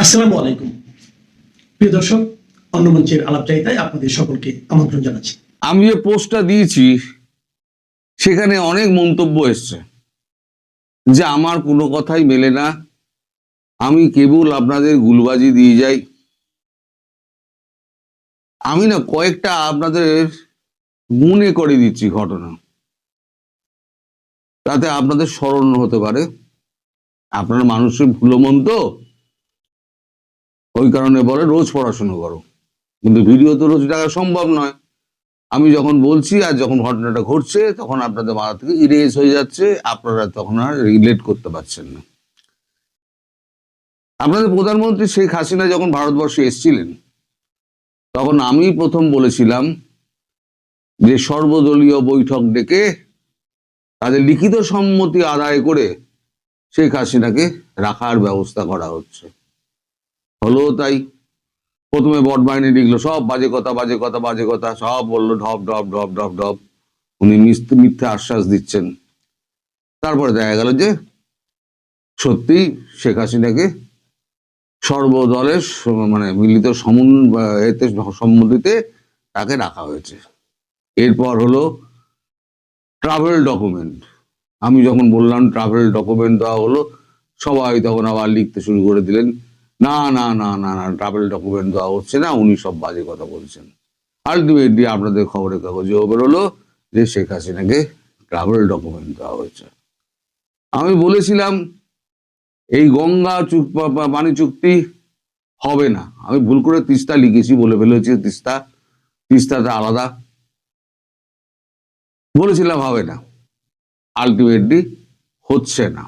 আসসালামু আলাইকুম প্রিয় দর্শক, অন্যমঞ্চের আলাপচারিতায় আপনাদের সকলকে আমন্ত্রণ জানাচ্ছি। আমি যে পোস্টটা দিয়েছি সেখানে অনেক মন্তব্য এসছে যে আমার কোনো কথাই মেলে না, আমি কেবল আপনাদের গুলবাজি দিয়ে যাই। আমি না কয়েকটা আপনাদের মনে করে দিচ্ছি ঘটনা, তাতে আপনাদের স্মরণ হতে পারে। আপনার মানুষের ভুলো মন তো, ওই কারণে বলে রোজ পড়াশুনো করো, কিন্তু ভিডিও তো রোজ দেখা সম্ভব নয়। আমি যখন বলছি আর যখন ঘটনাটা ঘটছে তখন আপনাদের মাথা থেকে ইরেজ হয়ে যাচ্ছে, আপনারা তখন আর রিলেট করতে পারছেন না। আপনাদের প্রধানমন্ত্রী শেখ হাসিনা যখন ভারতবর্ষে এসেছিলেন তখন আমি প্রথম বলেছিলাম যে সর্বদলীয় বৈঠক ডেকে তাদের লিখিত সম্মতি আদায় করে শেখ হাসিনাকে রাখার ব্যবস্থা করা হচ্ছে। হলো তাই। প্রথমে বট বাহিনী লিখলো সব বাজে কথা বাজে কথা বাজে কথা, সব বললো ঢপ ঢপ ঢপ ঢপ ঢপ, উনি মিথ্যে আশ্বাস দিচ্ছেন। তারপরে দেখা গেল যে সত্যি শেখ হাসিনাকে সর্বদলের মিলিত সম্মতিতে তাকে রাখা হয়েছে। এরপর হলো ট্রাভেল ডকুমেন্ট। আমি যখন বললাম ট্রাভেল ডকুমেন্ট দেওয়া হলো, সবাই তখন আবার লিখতে শুরু করে দিলেন, না না না না না ট্রাভেল ডকুমেন্ট দেওয়া হচ্ছে না, উনি সব বাজে কথা বলছেন। আলটিমেটলি আপনাদের খবরের কাগজেও বেরোলো যে শেখ হাসিনাকে ট্রাভেল ডকুমেন্ট দেওয়া হয়েছে। আমি বলেছিলাম এই গঙ্গা পানি চুক্তি হবে না, আমি ভুল করে তিস্তা লিখেছি, বলে ফেলেছি তিস্তাটা আলাদা, বলেছিলাম হবে না, আলটিমেটলি হচ্ছে না।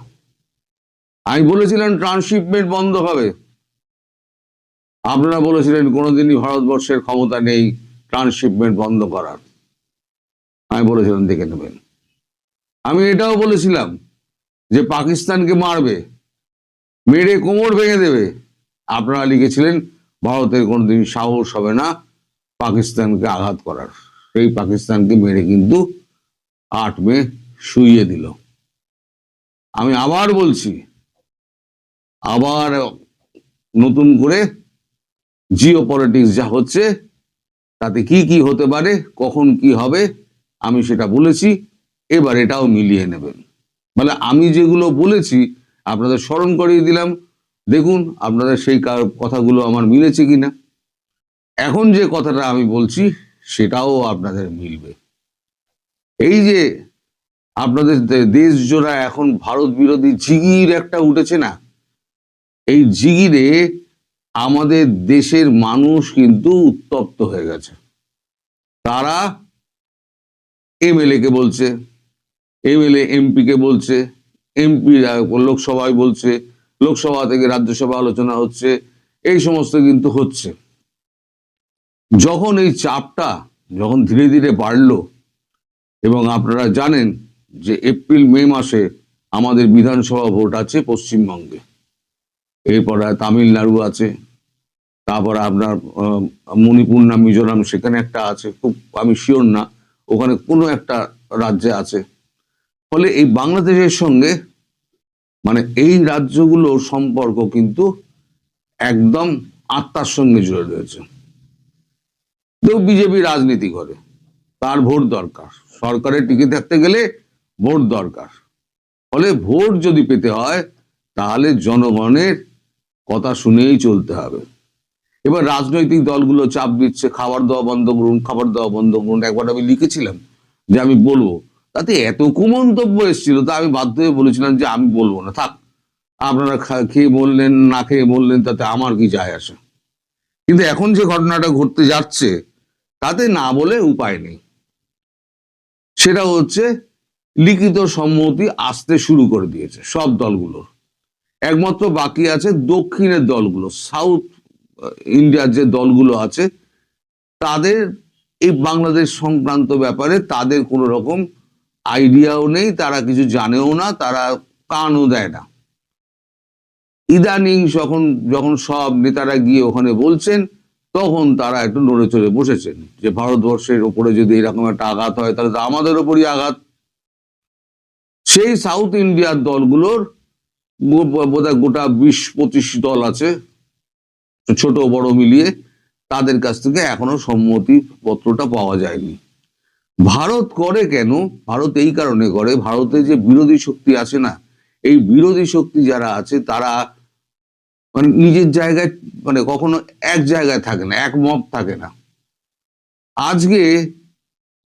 আমি বলেছিলাম ট্রান্সশিপমেন্ট বন্ধ হবে, আপনারা বলেছিলেন কোনোদিনই ভারতবর্ষের ক্ষমতা নেই ট্রান্সশিপমেন্ট বন্ধ করার। আমি বলেছিলাম দেখে নেবেন। আমি এটাও বলেছিলাম যে পাকিস্তানকে মারবে, মেরে কোমর ভেঙে দেবে। আপনারা লিখেছিলেন ভারতের কোনোদিন সাহস হবে না পাকিস্তানকে আঘাত করার। সেই পাকিস্তানকে মেরে কিন্তু 8 মে শুইয়ে দিল। আমি আবার বলছি, আবার নতুন করে জিও পলিটিক্স যা হচ্ছে তাতে কি কি হতে পারে, কখন কি হবে আমি সেটা বলেছি, এবার এটাও মিলিয়ে নেবেন। মানে আমি যেগুলো বলেছি আপনাদের স্মরণ করিয়ে দিলাম, দেখুন আপনাদের সেই কথাগুলো আমার মিলেছে কিনা। এখন যে কথাটা আমি বলছি সেটাও আপনাদের মিলবে। এই যে আপনাদের দেশ জোড়া এখন ভারত বিরোধী জিগির একটা উঠেছে না, এই জিগিরে আমাদের দেশের মানুষ কিন্তু উত্তপ্ত হয়ে গেছে। তারা এমএলএ কে বলছে, এমএলএ এমপি কে বলছে, এমপি লোকসভায় বলছে, লোকসভা থেকে রাজ্যসভা আলোচনা হচ্ছে, এই সমস্ত কিন্তু হচ্ছে। যখন এই চাপটা যখন ধীরে ধীরে বাড়লো, এবং আপনারা জানেন যে এপ্রিল মে মাসে আমাদের বিধানসভা ভোট আছে পশ্চিমবঙ্গে, এরপরে তামিলনাড়ু আছে, তারপরে আপনার মণিপুর না মিজোরাম সেখানে একটা আছে, খুব আমি শিওর না, ওখানে কোনো একটা রাজ্যে আছে। ফলে এই বাংলাদেশের সঙ্গে এই রাজ্যগুলোর সম্পর্ক কিন্তু একদম আত্মার সঙ্গে জুড়ে রয়েছে। কেউ বিজেপি রাজনীতি করে, তার ভোট দরকার, সরকারে টিকে থাকতে গেলে ভোট দরকার। ফলে ভোট যদি পেতে হয় তাহলে জনগণের কথা শুনেই চলতে হবে। এবার রাজনৈতিক দলগুলো চাপ দিচ্ছে, খাবার দেওয়া বন্ধ করুন, খাবার দেওয়া বন্ধ করুন। একবার আমি লিখেছিলাম যে আমি বলবো, তাতে এত কুমন্তব্য এসেছিল, তা আমি বাধ্য হয়ে বলেছিলাম যে আমি বলবো না, থাক, আপনারা খেয়ে বললেন না খেয়ে বললেন, তাতে আমার কি যায় আসে। কিন্তু এখন যে ঘটনাটা ঘটতে যাচ্ছে তাতে না বলে উপায় নেই। সেটা হচ্ছে লিখিত সম্মতি আসতে শুরু করে দিয়েছে সব দলগুলোর। একমাত্র বাকি আছে দক্ষিণের দলগুলো, সাউথ ইন্ডিয়ার যে দলগুলো আছে, তাদের এই বাংলাদেশ সংক্রান্ত ব্যাপারে তাদের কোনো রকম আইডিয়াও নেই, তারা কিছু জানেও না, তারা কানও দেয় না। ইদানিং যখন সব নেতারা গিয়ে ওখানে বলছেন, তখন তারা একটু নড়ে চড়ে বসেছেন যে ভারতবর্ষের ওপরে যদি এরকম একটা আঘাত হয় তাহলে তো আমাদের ওপরই আঘাত। সেই সাউথ ইন্ডিয়ার দলগুলোর বোধহয় গোটা 20-25 দল আছে, ছোট বড় মিলিয়ে তাদের কাছ থেকে এখনো সম্মতি পত্রটা পাওয়া যায়নি। ভারত করে কেন? ভারত এই কারণে করে, ভারতে যে বিরোধী শক্তি আছে না, এই বিরোধী শক্তি যারা আছে তারা মানে নিজের জায়গায় মানে কখনো এক জায়গায় থাকে না, একমত থাকে না। আজকে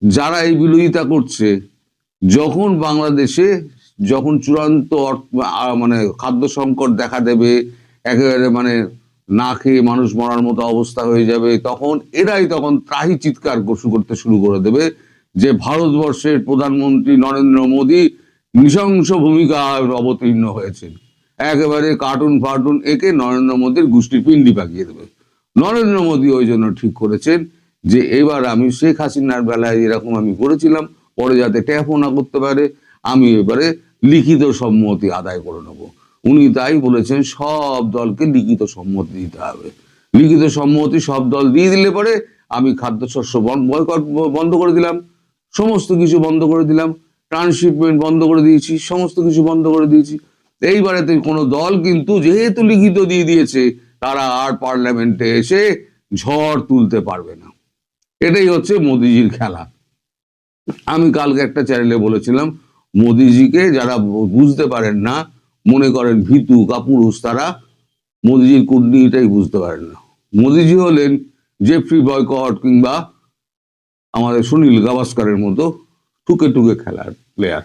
যারা এই বিরোধিতা করছে, যখন বাংলাদেশে যখন চূড়ান্ত মানে খাদ্য সংকট দেখা দেবে, একেবারে মানে না খেয়ে মানুষ মরার মতো অবস্থা হয়ে যাবে, তখন এরাই তখন ত্রাহি চিৎকার করতে শুরু করে দেবে যে ভারতবর্ষের প্রধানমন্ত্রী নরেন্দ্র মোদী নৃশংস ভূমিকা অবতীর্ণ হয়েছেন। একেবারে কার্টুন ফার্টুন একে নরেন্দ্র মোদীর গোষ্ঠীর পিণ্ডি পাকিয়ে দেবে। নরেন্দ্র মোদী ওই জন্য ঠিক করেছেন যে এবার আমি শেখ হাসিনার বেলায় এরকম আমি করেছিলাম, পরে যাতে ট্যাপও না করতে পারে, আমি এবারে লিখিত সম্মতি আদায় করে নেব। উনি তাই বলেছেন সব দলকে লিখিত সম্মতি দিতে হবে। লিখিত সম্মতি সব দল দিয়ে দিলে পরে আমি খাদ্যশস্য বয়কট বন্ধ করে দিলাম, সমস্ত কিছু বন্ধ করে দিলাম, ট্রান্সশিপমেন্ট বন্ধ করে দিয়েছি, সমস্ত কিছু বন্ধ করে দিয়েছি। এইবারেতে কোনো দল কিন্তু যেহেতু লিখিত দিয়ে দিয়েছে, তারা আর পার্লামেন্টে এসে ঝড় তুলতে পারবে না। এটাই হচ্ছে মোদিজির খেলা। আমি কালকে একটা চ্যানেলে বলেছিলাম, মোদিজিকে যারা বুঝতে পারেন না, মনে করেন ভীতু কাপুরুষ, তারা মোদিজির কুটনীটাই বুঝতে পারেন না। মোদিজি হলেন জেফ্রি বয়কট কিংবা আমাদের সুনীল গাভাস্কারের মতো টুকে টুকে খেলার প্লেয়ার।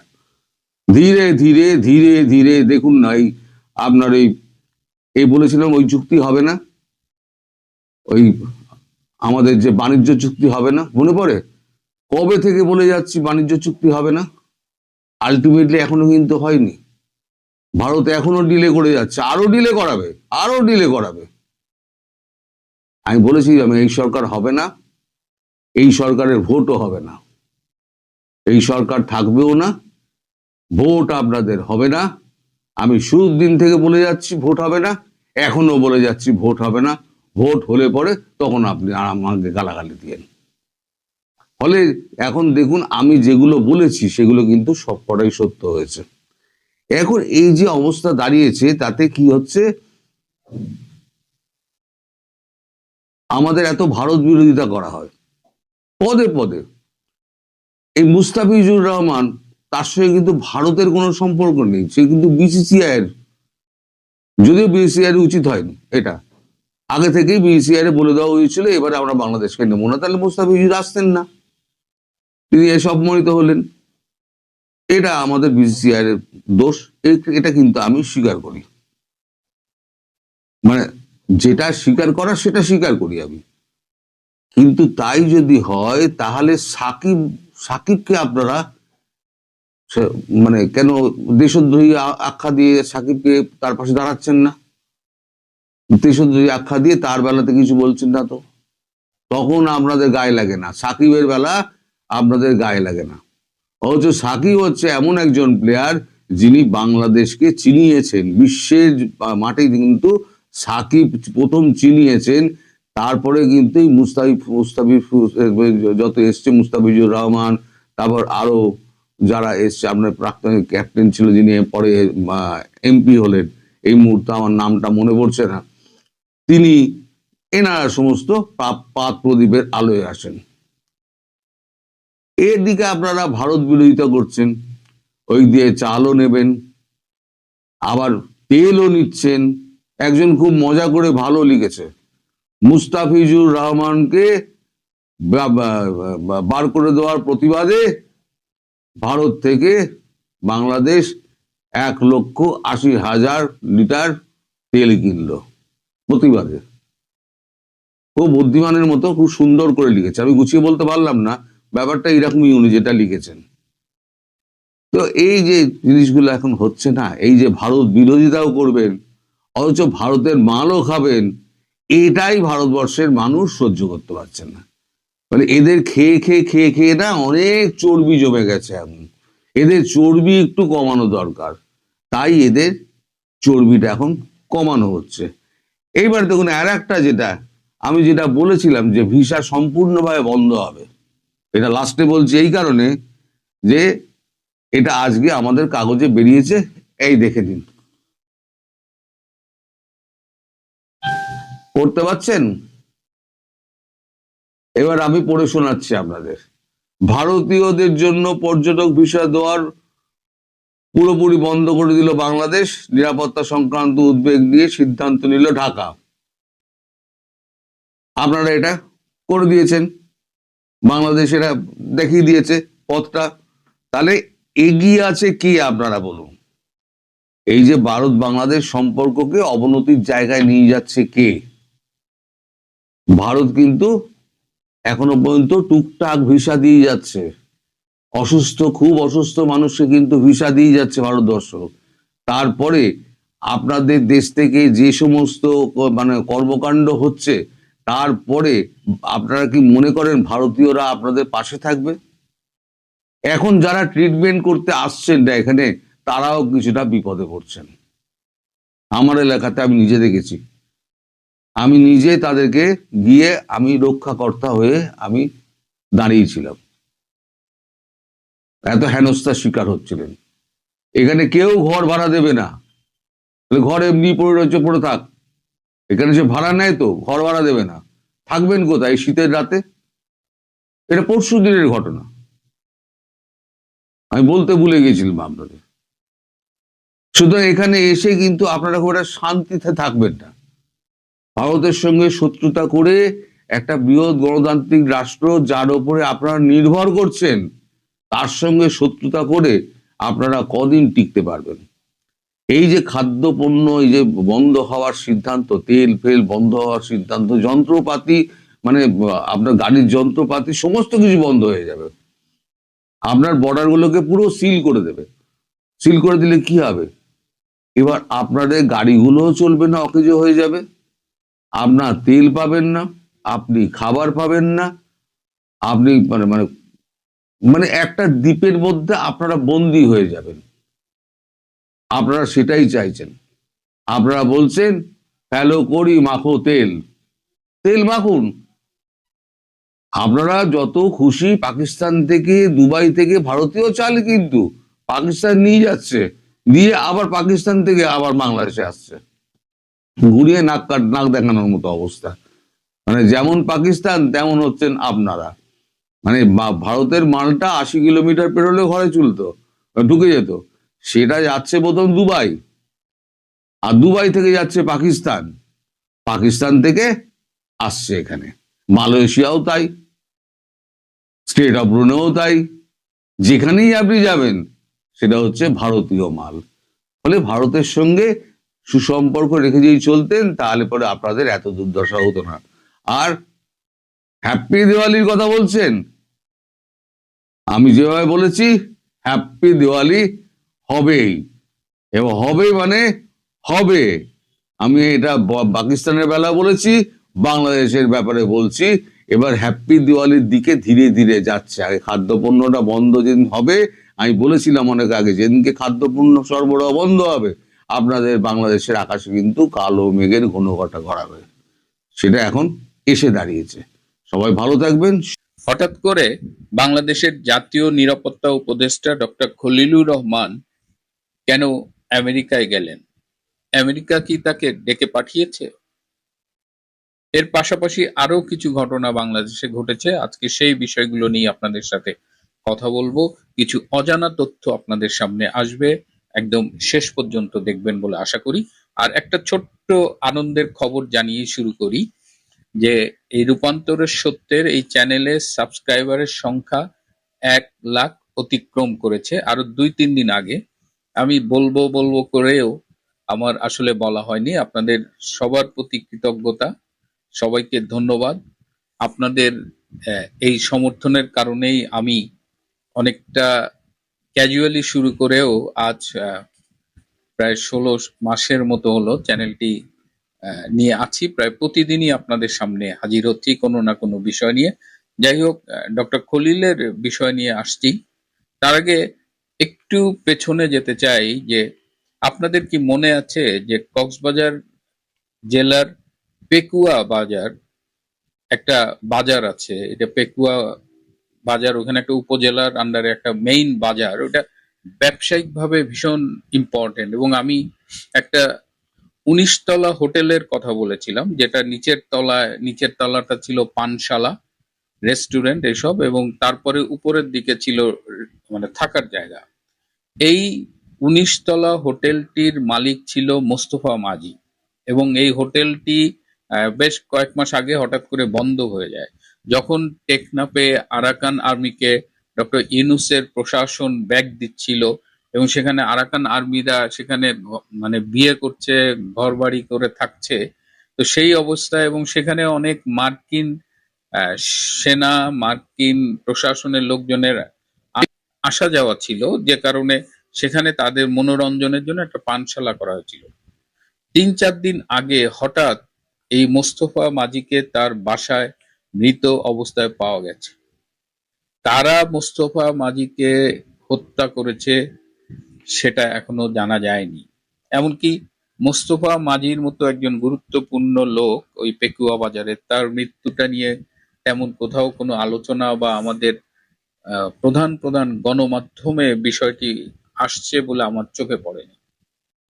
ধীরে ধীরে ধীরে ধীরে দেখুন নাই আপনার এই বলেছিলাম ওই চুক্তি হবে না, ওই আমাদের যে বাণিজ্য চুক্তি হবে না, মনে পড়ে? কবে থেকে বলে যাচ্ছি বাণিজ্য চুক্তি হবে না, আলটিমেটলি এখনো কিন্তু হয়নি। ভারত এখনো ডিলে করে যাচ্ছে, আরো ডিলে করাবে, আরো ডিলে করাবে। আমি বলেছি আমি এই সরকার হবে না, এই সরকারের ভোটও হবে না, এই সরকার থাকবেও না, ভোট আপনাদের হবে না। আমি শুরুর দিন থেকে বলে যাচ্ছি ভোট হবে না, এখনো বলে যাচ্ছি ভোট হবে না। ভোট হলে পরে তখন আপনি আমাকে গালাগালি দিয়েন। ফলে এখন দেখুন আমি যেগুলো বলেছি সেগুলো কিন্তু সবকটাই সত্য হয়েছে। এখন এই যে অবস্থা দাঁড়িয়েছে তাতে কি হচ্ছে, আমাদের এত ভারত বিরোধিতা করা হয় পদে পদে। এই মুস্তাফিজুর রহমান, তার সঙ্গে কিন্তু ভারতের কোনো সম্পর্ক নেই, সে কিন্তু বিসিসিআই এর, যদিও বিসিসিআই এর উচিত হয়নি এটা, আগে থেকেই বিসিসিআই এর বলে দেওয়া হয়েছিল এবারে আমরা বাংলাদেশকে নেবো না, তাহলে মুস্তাফিজুর আসতেন না, তিনি এসব মরিত হলেন। এটা আমাদের বিসিসিআই এর দোষ, এটা কিন্তু আমি স্বীকার করি, মানে যেটা স্বীকার করার সেটা স্বীকার করি আমি। কিন্তু তাই যদি হয় তাহলে সাকিবকে আপনারা মানে কেন দেশদ্রোহী আখ্যা দিয়ে সাকিবকে তার পাশে দাঁড়াচ্ছেন না? দেশদ্রোহী আখ্যা দিয়ে তার বেলাতে কিছু বলছেন না তো, তখন আপনাদের গায়ে লাগে না, সাকিবের বেলা আপনাদের গায়ে লাগে না। অথচ সাকিব হচ্ছে এমন একজন প্লেয়ার যিনি বাংলাদেশকে চিনিয়েছেন, বিশ্বের মাঠে কিন্তু সাকিব প্রথম চিনিয়েছেন। তারপরে কিন্তু মুস্তাফিজ যত এসছে, মুস্তাফিজুর রহমান, তারপর আরো যারা এসছে, আপনার প্রাক্তন ক্যাপ্টেন ছিল যিনি পরে এমপি হলেন, এই মুহূর্তে আমার নামটা মনে পড়ছে না, তিনি, এনারা সমস্ত পাত প্রদীপের আলোয় আসেন। এর দিকে আপনারা ভারত বিরোধিতা করছেন, ওই দিয়ে চালও নেবেন, আবার তেলও নিচ্ছেন। একজন খুব মজা করে ভালো লিখেছে, মুস্তাফিজুর রহমানকে বার করে দেওয়ার প্রতিবাদে ভারত থেকে বাংলাদেশ 1,80,000 লিটার তেল কিনলো প্রতিবাদে। খুব বুদ্ধিমানের মতো খুব সুন্দর করে লিখেছে, আমি গুছিয়ে বলতে পারলাম না, ব্যাপারটা এরকমই উনি যেটা লিখেছেন। তো এই যে জিনিসগুলো এখন হচ্ছে না, এই যে ভারত বিরোধিতাও করবেন অথচ ভারতের মালও খাবেন, এটাই ভারতবর্ষের মানুষ সহ্য করতে পারছেন না। মানে এদের খেয়ে খেয়ে খেয়ে খেয়ে না অনেক চর্বি জমে গেছে, এখন এদের চর্বি একটু কমানো দরকার, তাই এদের চর্বিটা এখন কমানো হচ্ছে। এইবার দেখুন আর একটা, আমি যেটা বলেছিলাম যে ভিসা সম্পূর্ণভাবে বন্ধ হবে, এটা লাস্টে বলছি এই কারণে যে এটা আজকে আমাদের কাগজে বেরিয়েছে, এই দেখে দিন। পড়তে পারছেন? এবার আমি পড়ে শোনাচ্ছি আপনাদের। ভারতীয়দের জন্য পর্যটক ভিসা দেওয়ার পুরোপুরি বন্ধ করে দিল বাংলাদেশ, নিরাপত্তা সংক্রান্ত উদ্বেগ নিয়ে সিদ্ধান্ত নিল ঢাকা। আপনারা এটা করে দিয়েছেন, বাংলাদেশ এটা দেখিয়ে দিয়েছে পথটা। তাহলে এগিয়ে আছে কি আপনারা বলুন? এই যে ভারত বাংলাদেশ সম্পর্ককে অবনতির জায়গায় নিয়ে যাচ্ছে কে? ভারত কিন্তু এখনো পর্যন্ত টুকটাক ভিসা দিয়ে যাচ্ছে, খুব অসুস্থ মানুষকে কিন্তু ভিসা দিয়ে যাচ্ছে ভারতবর্ষ। তারপরে আপনাদের দেশ থেকে যে সমস্ত মানে কর্মকাণ্ড হচ্ছে, তারপরে আপনারা কি মনে করেন ভারতীয়রা আপনাদের পাশে থাকবে? এখন যারা ট্রিটমেন্ট করতে আসছেন না এখানে, তারাও কিছুটা বিপদে পড়ছেন। আমার এলাকাতে আমি নিজে দেখেছি, আমি নিজে তাদেরকে গিয়ে আমি রক্ষাকর্তা হয়ে আমি দাঁড়িয়েছিলাম। এত হেনস্থার শিকার হচ্ছিলেন। এখানে কেউ ঘর ভাড়া দেবে না, ঘর এমনি পড়ে রয়েছে, পড়ে থাক। এখানে সে ভাড়া নেয় তো ঘর ভাড়া দেবে না, থাকবেন কোথায় শীতের রাতে? এটা পরশু দিনের ঘটনা, আমি বলতে ভুলে গেছিলাম আপনাদের। সুতরাং এখানে এসে কিন্তু আপনারা খুব একটা শান্তিতে থাকবেন না। ভারতের সঙ্গে শত্রুতা করে একটা বৃহৎ গণতান্ত্রিক রাষ্ট্র যার উপরে আপনারা নির্ভর করছেন, তার সঙ্গে শত্রুতা করে আপনারা কদিন টিকতে পারবেন? এই যে খাদ্যপণ্য এই যে বন্ধ হওয়ার সিদ্ধান্ত, তেল ফেল বন্ধ হওয়ার সিদ্ধান্ত, যন্ত্রপাতি মানে আপনার গাড়ির যন্ত্রপাতি সমস্ত কিছু বন্ধ হয়ে যাবে। আপনার বর্ডারগুলোকে পুরো সিল করে দেবে। সিল করে দিলে কি হবে? এবার আপনাদের গাড়িগুলোও চলবে না, অকেজো হয়ে যাবে, আপনার তেল পাবেন না, আপনি খাবার পাবেন না, আপনি মানে মানে মানে একটা দ্বীপের মধ্যে আপনারা বন্দী হয়ে যাবেন। আপনারা সেটাই চাইছেন। আপনারা বলছেন ফেলো করি মাখো তেল, তেল মাখুন। আপনারা যত খুশি পাকিস্তান থেকে, দুবাই থেকে ভারতীয় চাল কিন্তু পাকিস্তান নিয়ে যাচ্ছে, দিয়ে আবার পাকিস্তান থেকে আবার বাংলাদেশে আসছে, ঘুরিয়ে নাক দেখানোর মতো অবস্থা। মানে যেমন পাকিস্তান তেমন হচ্ছেন আপনারা। মানে ভারতের মালটা 80 কিলোমিটার পেরোলে ঘরে চলতো, ঢুকে যেত, সেটা যাচ্ছে প্রথম দুবাই, আর দুবাই থেকে যাচ্ছে পাকিস্তান, পাকিস্তান থেকে আসছে এখানে। মালয়েশিয়াও তাই, স্টেট অফ ব্রুনেও তাই, যেখানেই আপনি যাবেন সেটা হচ্ছে ভারতীয় মাল। ফলে ভারতের সঙ্গে সুসম্পর্ক রেখে যদি চলতেন, তাহলে পরে আপনাদের এত দুর্দশা হতো না। আর হ্যাপি দিওয়ালির কথা বলছেন, আমি যেভাবে বলেছি হ্যাপি দিওয়ালি হবেই, এবং হবে মানে হবে। আমি এটা পাকিস্তানের বেলা বলেছি, বাংলাদেশের ব্যাপারে বলছি। এবার হ্যাপি দিওয়ালির দিকে ধীরে ধীরে যাচ্ছে। আগে খাদ্যপণ্যটা বন্ধ যেদিন হবে, আমি বলেছিলাম অনেক আগে, যেদিনকে খাদ্যপণ্য সরবরাহ বন্ধ হবে, আপনাদের বাংলাদেশের আকাশে কিন্তু কালো মেঘের ঘনঘটা গড়াবে। সেটা এখন এসে দাঁড়িয়েছে। সবাই ভালো থাকবেন। হঠাৎ করে বাংলাদেশের জাতীয় নিরাপত্তা উপদেষ্টা ডক্টর খলিলুর রহমান কেন আমেরিকায় গেলেন? আমেরিকা কি তাকে ডেকে পাঠিয়েছে? এর পাশাপাশি আরো কিছু ঘটনা বাংলাদেশে ঘটেছে, আজকে সেই বিষয়গুলো নিয়ে আপনাদের সাথে কথা বলবো। কিছু অজানা তথ্য আপনাদের সামনে আসবে, একদম শেষ পর্যন্ত দেখবেন বলে আশা করি। আর একটা ছোট্ট আনন্দের খবর জানিয়ে শুরু করি, যে এই রূপান্তরের সত্যের এই চ্যানেলে সাবস্ক্রাইবারের সংখ্যা 1 লাখ অতিক্রম করেছে। আরো 2-3 দিন আগে আমি বলবো করেও আমার আসলে বলা হয়নি। আপনাদের সবার প্রতি কৃতজ্ঞতা, সবাইকে ধন্যবাদ। আপনাদের এই সমর্থনের কারণেই আমি অনেকটা ক্যাজুয়ালি শুরু করেও আজ প্রায় 16 মাসের মতো হলো চ্যানেলটি নিয়ে আছি। প্রায় প্রতিদিনই আপনাদের সামনে হাজির হচ্ছি কোনো না কোনো বিষয় নিয়ে। যাই হোক, ডক্টর খলিলের বিষয় নিয়ে আসছি। তার আগে একটু পেছনে যেতে চাই, যে আপনাদের কি মনে আছে যে কক্সবাজার জেলার পেকুয়া বাজার একটা বাজার আছে, এটা পেকুয়া বাজার, ওখানে একটা উপজেলার আন্ডারে একটা মেইন বাজার, ওটা ব্যবসায়িক ভাবে ভীষণ ইম্পর্টেন্ট। এবং আমি একটা 19 তলা হোটেলের কথা বলেছিলাম, যেটা নিচের তলাটা ছিল পানশালা, রেস্টুরেন্ট এসব, এবং তারপরে উপরের দিকে ছিল মানে থাকার জায়গা। এই 19 তলা হোটেলটির মালিক ছিল মোস্তফা মাঝি, এবং এই হোটেলটি বেশ কয়েক মাস আগে হঠাৎ করে বন্ধ হয়ে যায়, যখন টেকনাফে আরাকান আর্মিকে ডক্টর ইউনূসের প্রশাসন ব্যাগ দিচ্ছিল, এবং সেখানে আরাকান আর্মিরা সেখানে মানে বিয়ে করছে, ঘর বাড়ি করে থাকছে। তো সেই অবস্থায়, এবং সেখানে অনেক মার্কিন আহ, সেনা, মার্কিন প্রশাসনের লোকজনের আসা যাওয়া ছিল, যে কারণে সেখানে তাদের মনোরঞ্জনের জন্য একটা পানশালা করা হয়েছিল। 3-4 দিন আগে হঠাৎ এই মোস্তফা মাজিকে তার বাসায় মৃত অবস্থায় পাওয়া গেছে। তারা মোস্তফা মাজিকে হত্যা করেছে সেটা এখনো জানা যায়নি। এমনকি মোস্তফা মাজির মতো একজন গুরুত্বপূর্ণ লোক ওই পেকুয়া বাজারে, তার মৃত্যুটা নিয়ে তেমন কোথাও কোনো আলোচনা বা আমাদের প্রধান প্রধান গণমাধ্যমে বিষয়টি আসছে বলে আমার চোখে পড়েনি।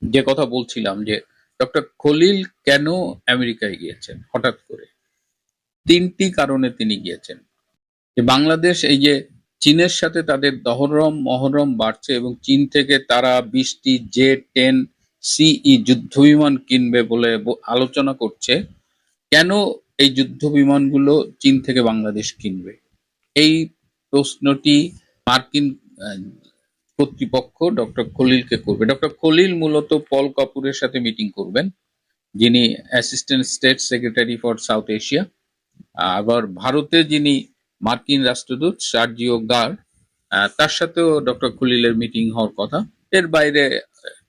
যে কথা বলছিলাম, যে ডক্টর খলিল কেন আমেরিকায় গিয়েছেন হঠাৎ করে, 3টি কারণে তিনি গিয়েছেন। যে বাংলাদেশ এই যে চীনের সাথে তাদের দহরম মহরম বাড়ছে, এবং চীন থেকে তারা 20টি J-10 CE যুদ্ধ বিমান কিনবে বলে আলোচনা করছে। কেন এই যুদ্ধ বিমানগুলো চীন থেকে বাংলাদেশ কিনবে, এই প্রশ্নটি মার্কিন আহ, কর্তৃপক্ষ ডক্টর খলিলকে করবে। ডক্টর খলিল মূলত পল কাপুরের সাথে মিটিং করবেন, যিনি assistant state secretary for south Asia. আবার ভারতে যিনি মার্কিন রাষ্ট্রদূত সার্জিও গার, তার সাথেও ডক্টর খলিলের মিটিং হওয়ার কথা। এর বাইরে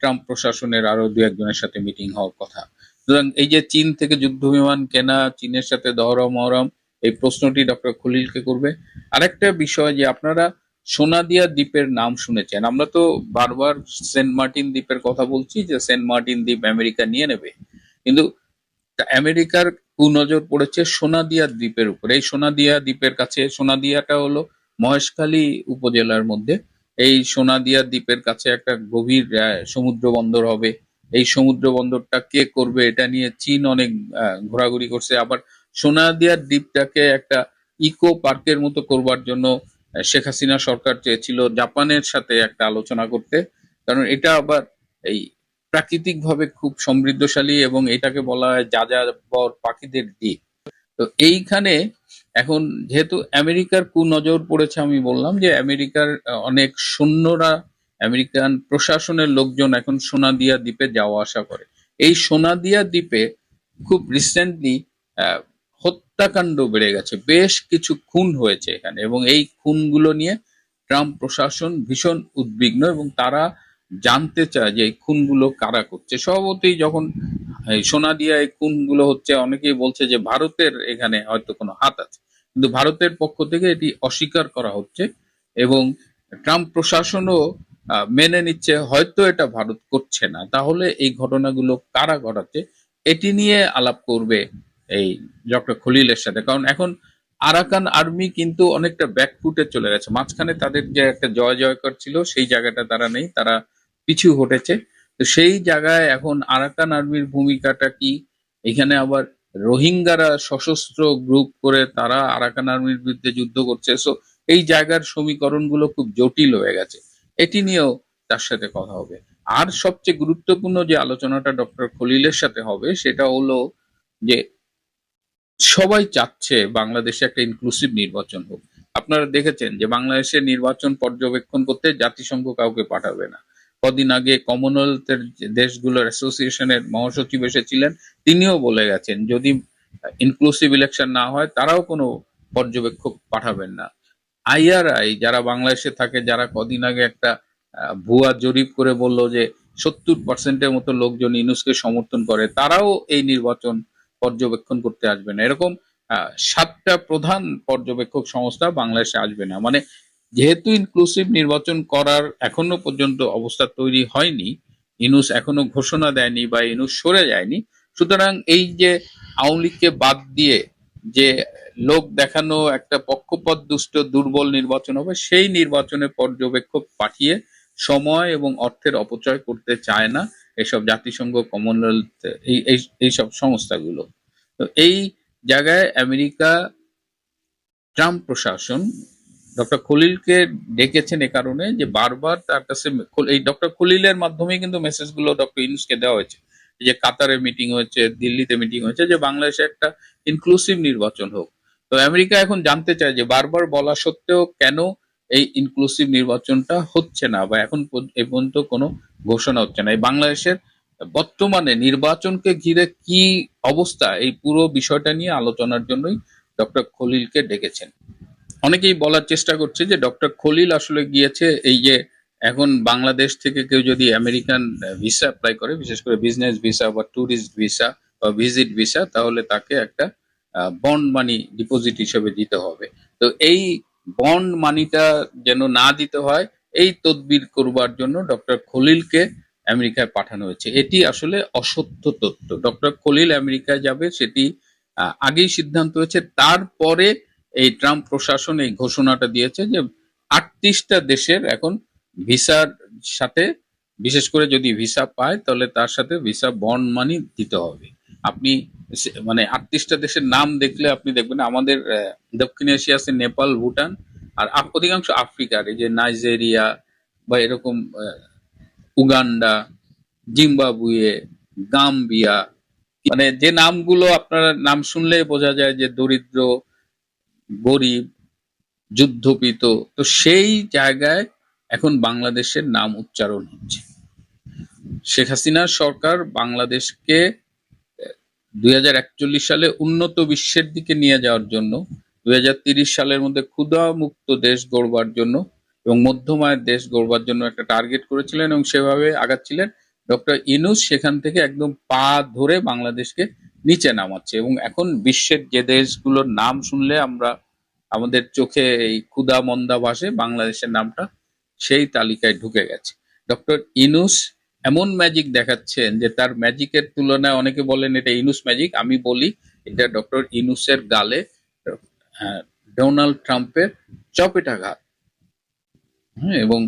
ট্রাম্প প্রশাসনের আরো 2-1 জনের সাথে মিটিং হওয়ার কথা। সুতরাং এই যে চীন থেকে যুদ্ধ বিমান কেনা, চীনের সাথে দহরম মহরম, এই প্রশ্নটি ডক্টর খলিলকে করবে। আরেকটা বিষয়, যে আপনারা সোনাদিয়া দ্বীপের নাম শুনেছেন, আমরা তো বারবার সেন্ট মার্টিন দ্বীপের কথা বলছি, যে সেন্ট মার্টিন দ্বীপ আমেরিকা নিয়ে নেবে, কিন্তু আমেরিকার কুনজর পড়েছে সোনাদিয়া দ্বীপের উপরে। এই সোনাদিয়া দ্বীপের কাছে, সোনাদিয়াটা হলো মহেশখালী উপজেলার মধ্যে, এই সোনাদিয়া দ্বীপের কাছে একটা গভীর সমুদ্র বন্দর হবে। এই সমুদ্র বন্দরটা কে করবে, এটা নিয়ে চীন অনেক ঘোরাঘুরি করছে। আবার সোনাদিয়া দ্বীপটাকে একটা ইকো পার্কের মতো করবার জন্য শেখ হাসিনা সরকার চেয়েছিল জাপানের সাথে একটা আলোচনা করতে, কারণ এটা আবার এই প্রাকৃতিকভাবে খুব সমৃদ্ধশালী, এবং এটাকে বলা হয় যাযাবর পাখিদের দ্বীপ। তো এইখানে এখন যেহেতু আমেরিকার কুনজর পড়েছে, আমি বললাম যে আমেরিকার অনেক সৈন্যরা, আমেরিকান প্রশাসনের লোকজন এখন সোনাদিয়া দ্বীপে যাওয়া আসা করে। এই সোনাদিয়া দ্বীপে খুব রিসেন্টলি হত্যাকাণ্ড বেড়ে গেছে, বেশ কিছু খুন হয়েছে এখানে, এবং এই খুনগুলো নিয়ে ট্রাম্প প্রশাসন ভীষণ উদ্বিগ্ন, এবং তারা জানতে চায় যে এই খুনগুলো কারা করছে। স্বভাবতই যখন এই সোনাদিয়া এই খুনগুলো হচ্ছে, অনেকেই বলছে যে ভারতের এখানে হয়তো কোনো হাত আছে, কিন্তু ভারতের পক্ষ থেকে এটি অস্বীকার করা হচ্ছে, এবং ট্রাম্প প্রশাসনও মেনে নিচ্ছে হয়তো এটা ভারত করছে না। তাহলে এই ঘটনাগুলো কারা ঘটাচ্ছে, এটি নিয়ে আলাপ করবে এই ডক্টর খলিলের সাথে। কারণ এখন আরাকান আর্মি কিন্তু অনেকটা ব্যাকফুটে চলে গেছে, মাঝখানে তাদের যে একটা জয় জয়কার ছিল সেই জায়গাটা তারা নেই, তারা পিছু হটেছে। তো সেই জায়গায় এখন আরাকান আর্মির ভূমিকাটা কি, এখানে আবার রোহিঙ্গারা সশস্ত্র গ্রুপ করে তারা আরাকান আর্মির বিরুদ্ধে যুদ্ধ করছে। সো এই জায়গার সমীকরণগুলো খুব জটিল হয়ে গেছে, এটি নিয়েও তার সাথে কথা হবে। আর সবচেয়ে গুরুত্বপূর্ণ যে আলোচনাটা ডক্টর খলিলের সাথে হবে, সেটা হলো যে সবাই চাচ্ছে বাংলাদেশে একটা ইনক্লুসিভ নির্বাচন হোক। আপনারা দেখেছেন যে বাংলাদেশের নির্বাচন পর্যবেক্ষণ করতে জাতিসংঘ কাউকে পাঠাবে না। কদিন আগে কমনওয়েলথের দেশগুলোর অ্যাসোসিয়েশনের মহাসচিব এসেছিলেন, তিনিও বলে গেছেন যদি ইনক্লুসিভ ইলেকশন না হয় তারাও কোনো পর্যবেক্ষক পাঠাবেন না। IRI যারা বাংলাদেশে থাকে, যারা কদিন আগে একটা ভুয়া জরিপ করে বলল যে 70%-এর মতো লোকজন ইউনূসকে সমর্থন করে, তারাও এই নির্বাচন পর্যবেক্ষণ করতে আসবে না। এরকম 7টা প্রধান পর্যবেক্ষক সংস্থা বাংলাদেশে আসবে না। মানে যেহেতু ইনক্লুসিভ নির্বাচন করার এখনো পর্যন্ত অবস্থা তৈরি হয়নি, ইউনূস এখনো ঘোষণা দেয়নি বা ইউনূস সরে যায়নি, সুতরাং এই যে আওয়ামী লীগকে বাদ দিয়ে যে লোক দেখানো একটা পক্ষপাত দুষ্ট দুর্বল নির্বাচন হবে, সেই নির্বাচনে পর্যবেক্ষক পাঠিয়ে সময় এবং অর্থের অপচয় করতে চায় না। এইসব জাতিসংঘ, কমনওয়েলথ, এইসব সংস্থাগুলো। তো এই জায়গায় আমেরিকা ট্রাম্প প্রশাসন ডক্টর খলিলকে ডেকেছেন এ কারণে যে বারবার তার কাছে এই ডক্টর খলিলের মাধ্যমে কিন্তু মেসেজগুলো ডক্টর ইউনূসকে দেওয়া হয়েছে। এই যে কাতারে মিটিং হয়েছে, দিল্লিতে মিটিং হয়েছে, যে বাংলাদেশে একটা ইনক্লুসিভ নির্বাচন হোক। তো আমেরিকা এখন জানতে চায় যে বারবার বলা সত্ত্বেও কেন এই ইনক্লুসিভ নির্বাচনটা হচ্ছে না, বা এখন এ পর্যন্ত কোনো ঘোষণা হচ্ছে না। এই বাংলাদেশের বর্তমানে নির্বাচনকে ঘিরে কি অবস্থা, এই পুরো বিষয়টা নিয়ে আলোচনার জন্যই ডক্টর খলিলকে ডেকেছেন। অনেকেই বলার চেষ্টা করছে যে ডক্টর খলিল আসলে গিয়েছে এই যে এখন বাংলাদেশ থেকে কেউ যদি আমেরিকান ভিসা অ্যাপ্লাই করে, বিশেষ করে বিজনেস ভিসা বা ট্যুরিস্ট ভিসা বা ভিজিট ভিসা, তাহলে তাকে একটা বন্ড মানি ডিপোজিট হিসেবে দিতে হবে। তো এই বন্ড মানিটা যেন না দিতে হয়, এই তদবির করবার জন্য ডক্টর খলিলকে আমেরিকায় পাঠানো হয়েছে। এটি আসলে অসত্য তথ্য। ডক্টর খলিল আমেরিকায় যাবে সেটি আগেই সিদ্ধান্ত হয়েছে। তারপরে এই ট্রাম্প প্রশাসন এই ঘোষণাটা দিয়েছে যে 38টা দেশের এখন ভিসার সাথে, বিশেষ করে যদি ভিসা পায় তাহলে তার সাথে ভিসা বন্ড মানি দিতে হবে। আপনি মানে 38টা দেশের নাম দেখলে আপনি দেখবেন আমাদের দক্ষিণ এশিয়া আছে নেপাল, ভুটান, আর অধিকাংশ আফ্রিকার এই যে নাইজেরিয়া বা এরকম উগান্ডা, জিম্বাবুয়ে, গাম্বিয়া, মানে যে নামগুলো আপনারা নাম শুনলে বোঝা যায় যে দরিদ্র, গরিব, যুদ্ধপীত। তো সেই জায়গায় এখন বাংলাদেশের নাম উচ্চারণ হচ্ছে। শেখ হাসিনার সরকার বাংলাদেশকে 2041 সালে উন্নত বিশ্বের দিকে নিয়ে যাওয়ার জন্য, 2030 সালের মধ্যে ক্ষুধা মুক্ত দেশ গড়বার জন্য এবং মধ্যমায়ের দেশ গড়বার জন্য একটা টার্গেট করেছিলেন এবং সেভাবে আগাচ্ছিলেন। ডক্টর ইউনূস সেখান থেকে একদম পা ধরে বাংলাদেশকে নিচে নামাচ্ছে এবং এখন বিশ্বের যে দেশগুলোর নাম শুনলে আমরা আমাদের চোখে এই ক্ষুধা মন্দা ভাসে, বাংলাদেশের নামটা সেই তালিকায় ঢুকে গেছে। ডক্টর ইউনূস এমন ম্যাজিক দেখাচ্ছেন যে তার ম্যাজিকের তুলনায়, অনেকে বলেন এটা ইউনূস ম্যাজিক, আমি বলি এটা ডক্টর ইউনূসের গালে ডোনাল্ড ট্রাম্পের চপেটাঘাত। এবং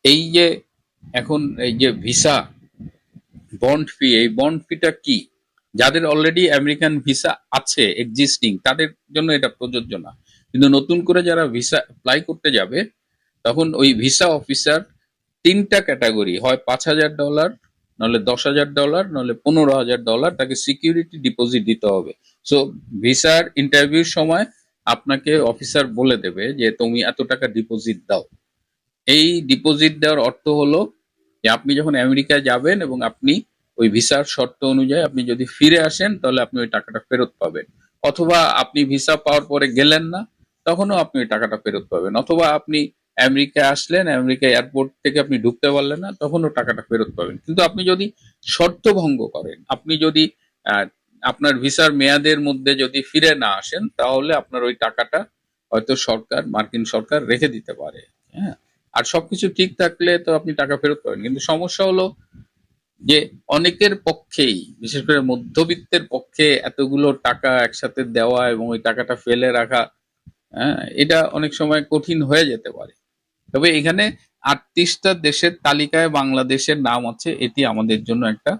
এই যে এখন এই যে ভিসা বন্ড ফি, এই বন্ড ফিটা কি, যাদের অলরেডি আমেরিকান ভিসা আছে এক্সিস্টিং তাদের জন্য এটা প্রযোজ্য না, কিন্তু নতুন করে যারা ভিসা অ্যাপ্লাই করতে যাবে তখন ওই ভিসা অফিসার 3টা ক্যাটাগরি, হয় $5,000, নাহলে $10,000, নাহলে $15,000 তাকে সিকিউরিটি ডিপোজিট দিতে হবে। সো ভিসার ইন্টারভিউর সময় আপনাকে অফিসার বলে দেবে যে তুমি এত টাকা ডিপোজিট দাও। এই ডিপোজিট দেওয়ার অর্থ হলো যে আপনি যখন আমেরিকায় যাবেন এবং আপনি ওই ভিসার শর্ত অনুযায়ী আপনি যদি ফিরে আসেন তাহলে আপনি ওই টাকাটা ফেরত পাবেন, অথবা আপনি ভিসা পাওয়ার পরে গেলেন না তখনও আপনি ওই টাকাটা ফেরত পাবেন, অথবা আপনি আমেরিকায় আসলেন, আমেরিকা এয়ারপোর্ট থেকে আপনি ঢুকতে পারলেন না তখনও টাকাটা ফেরত পাবেন। কিন্তু আপনি যদি শর্ত ভঙ্গ করেন, আপনি যদি আপনার ভিসার মেয়াদের মধ্যে যদি ফিরে না আসেন তাহলে আপনার ওই টাকাটা হয়তো সরকার, মার্কিন সরকার রেখে দিতে পারে। হ্যাঁ, আর সবকিছু ঠিক থাকলে তো আপনি টাকা ফেরত পাবেন। কিন্তু সমস্যা হলো যে অনেকের পক্ষেই, বিশেষ করে মধ্যবিত্তের পক্ষে এতগুলো টাকা একসাথে দেওয়া এবং ওই টাকাটা ফেলে রাখা, এটা অনেক সময় কঠিন হয়ে যেতে পারে। তবে এখানে 38টা দেশের তালিকায় বাংলাদেশের নাম আছে, এটি আমাদের জন্য একটা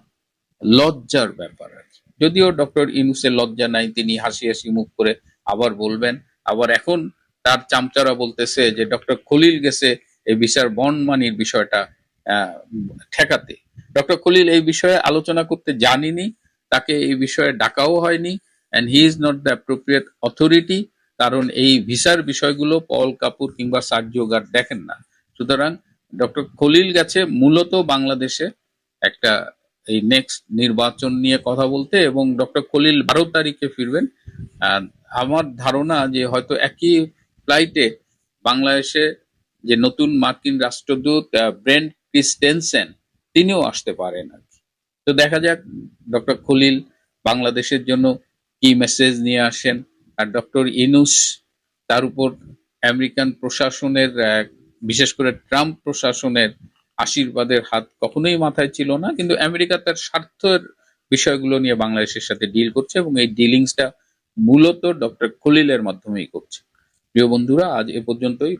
লজ্জার ব্যাপার আর কি। যদিও ডক্টর ইউনূসের লজ্জা নাই, তিনি হাসি হাসি মুখ করে আবার বলবেন। আবার এখন তার চামচারা বলতেছে যে ডক্টর খলিল গেছে এই ভিসার বন্ড মানির বিষয়টা ঠেকাতে। ডক্টর খলিল এই বিষয়ে আলোচনা করতে জানিনি, তাকে এই বিষয়ে ডাকাও হয়নি, and he is not the appropriate authority, কারণ এই ভিসার বিষয়গুলো পল কাপুর কিংবা সার্জিও গার্ড দেখেন না। সুতরাং ডক্টর খলিল গেছে মূলত বাংলাদেশে একটা এই নেক্সট নির্বাচন নিয়ে কথা বলতে, এবং ডক্টর খলিল 12 তারিখে ফিরবেন। আমার ধারণা যে হয়তো একই ফ্লাইটে বাংলাদেশে যে নতুন মার্কিন রাষ্ট্রদূত ব্রেন্ট ক্রিস্টেনসেন তিনিও আসতে পারেন আর কি। তো দেখা যাক ডক্টর খলিল বাংলাদেশের জন্য কি মেসেজ নিয়ে আসেন। আর ডক্টর ইউনূস, তার উপর আমেরিকান প্রশাসনের, বিশেষ করে ট্রাম্প প্রশাসনের আশীর্বাদের হাত কখনোই মাথায় ছিল না, কিন্তু আমেরিকা তার স্বার্থের বিষয়গুলো নিয়ে বাংলাদেশের সাথে ডিল করছে এবং এই ডিলিংসটা মূলত ডক্টর খলিলের মাধ্যমেই করছে। প্রিয় বন্ধুরা, আজ এ পর্যন্তই।